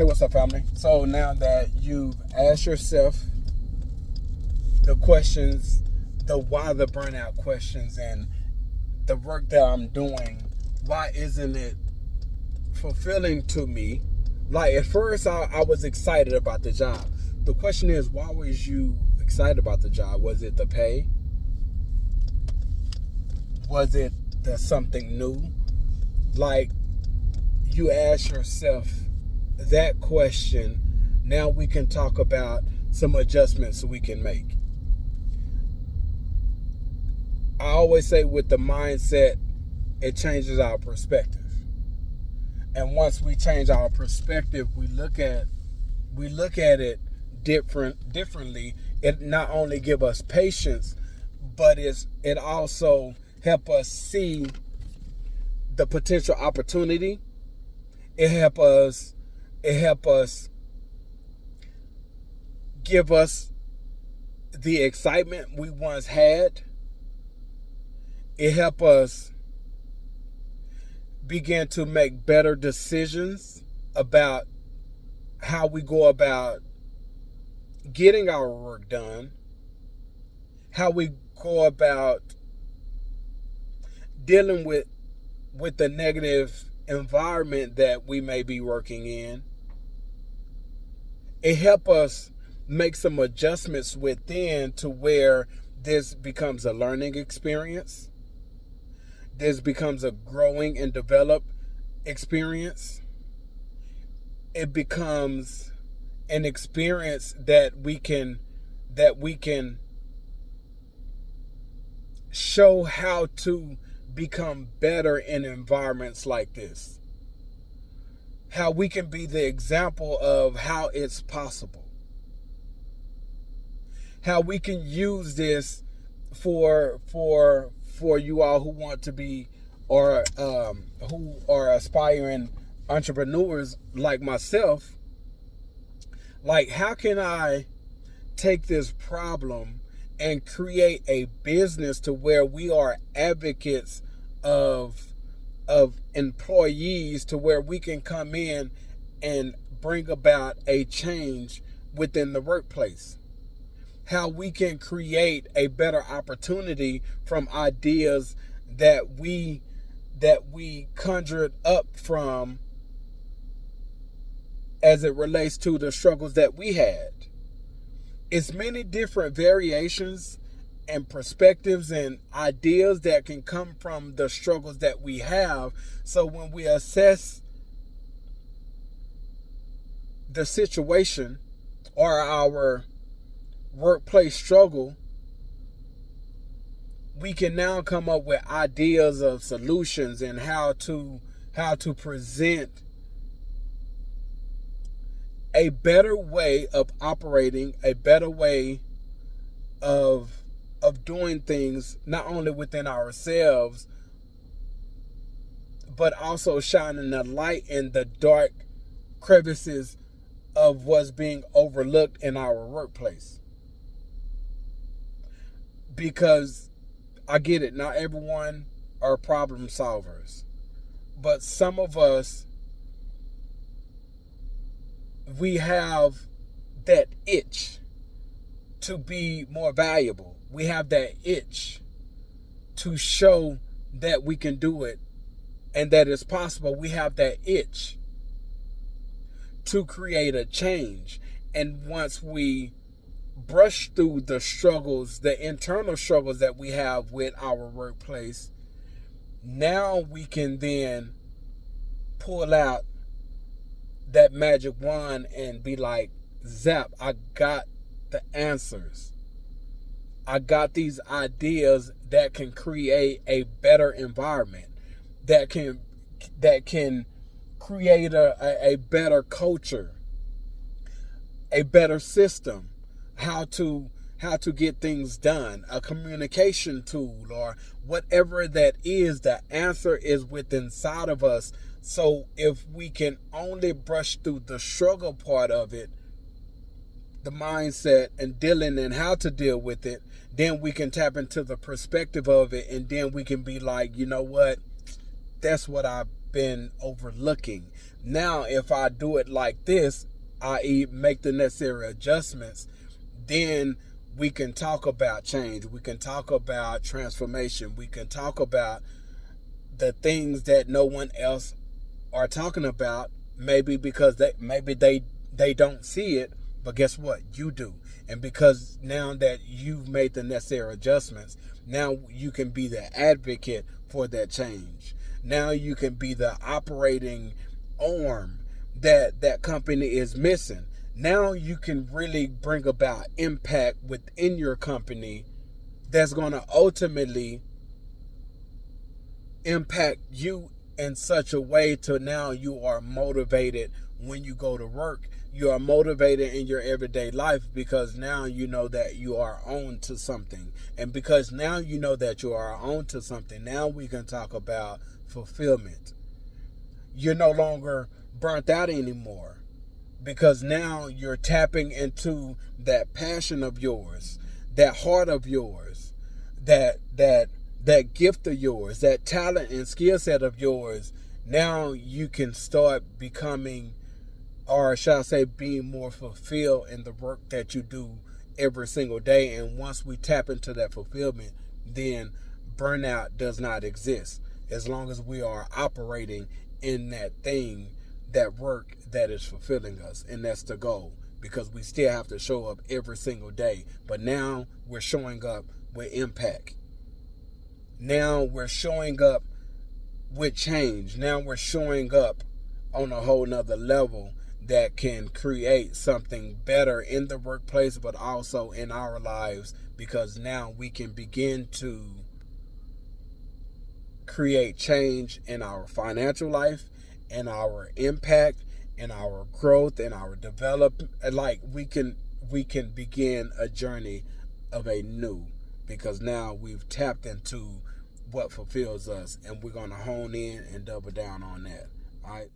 Hey, what's up, family? So now that you've asked yourself the questions, the why the burnout questions, and the work that I'm doing, why isn't it fulfilling to me? Like, at first, I was excited about the job. The question is, why was you excited about the job? Was it the pay? Was it the something new? Like, you ask yourself that question. Now we can talk about some adjustments we can make. I always say with the mindset, it changes our perspective. And once we change our perspective, we look at it differently. It not only give us patience, but it also help us see the potential opportunity. It help us give us the excitement we once had. It help us begin to make better decisions about how we go about getting our work done, how we go about dealing with the negative environment that we may be working in. It helps us make some adjustments within to where this becomes a learning experience. This becomes a growing and develop experience. It becomes an experience that we can show how to become better in environments like this. How we can be the example of how it's possible. How we can use this for you all who want to be or who are aspiring entrepreneurs like myself. Like, how can I take this problem and create a business to where we are advocates of employees, to where we can come in and bring about a change within the workplace? How we can create a better opportunity from ideas that we conjured up from as it relates to the struggles that we had. It's many different variations and perspectives and ideas that can come from the struggles that we have. So when we assess the situation or our workplace struggle, we can now come up with ideas of solutions and how to present a better way of operating, a better way of doing things, not only within ourselves, but also shining a light in the dark crevices of what's being overlooked in our workplace. Because I get it, not everyone are problem solvers, but some of us, we have that itch to be more valuable. We have that itch to show that we can do it and that it's possible. We have that itch to create a change. And once we brush through the struggles, the internal struggles that we have with our workplace, now we can then pull out that magic wand and be like, zap, I got the answers. I got these ideas that can create a better environment, that can create a better culture, a better system, how to get things done, a communication tool, or whatever that is. The answer is within inside of us. So if we can only brush through the struggle part of it, the mindset and dealing and how to deal with it, then we can tap into the perspective of it, and then we can be like, you know what, that's what I been overlooking. Now, if I do it like this, i.e., make the necessary adjustments, then we can talk about change. We can talk about transformation. We can talk about the things that no one else are talking about, maybe because they don't see it, but guess what? You do. And because now that you've made the necessary adjustments, now you can be the advocate for that change. Now you can be the operating arm that company is missing. Now you can really bring about impact within your company that's going to ultimately impact you in such a way to now you are motivated when you go to work. You are motivated in your everyday life because now you know that you are on to something. And because now you know that you are on to something, now we can talk about fulfillment. You're no longer burnt out anymore because now you're tapping into that passion of yours, that heart of yours, that gift of yours, that talent and skill set of yours. Now you can start becoming, or shall I say, being more fulfilled in the work that you do every single day. And once we tap into that fulfillment, then burnout does not exist, as long as we are operating in that thing, that work that is fulfilling us. And that's the goal, because we still have to show up every single day. But now we're showing up with impact. Now we're showing up with change. Now we're showing up on a whole nother level that can create something better in the workplace, but also in our lives, because now we can begin to create change in our financial life, in our impact, in our growth, in our development. Like we can begin a journey of a new, because now we've tapped into what fulfills us, and we're going to hone in and double down on that. All right.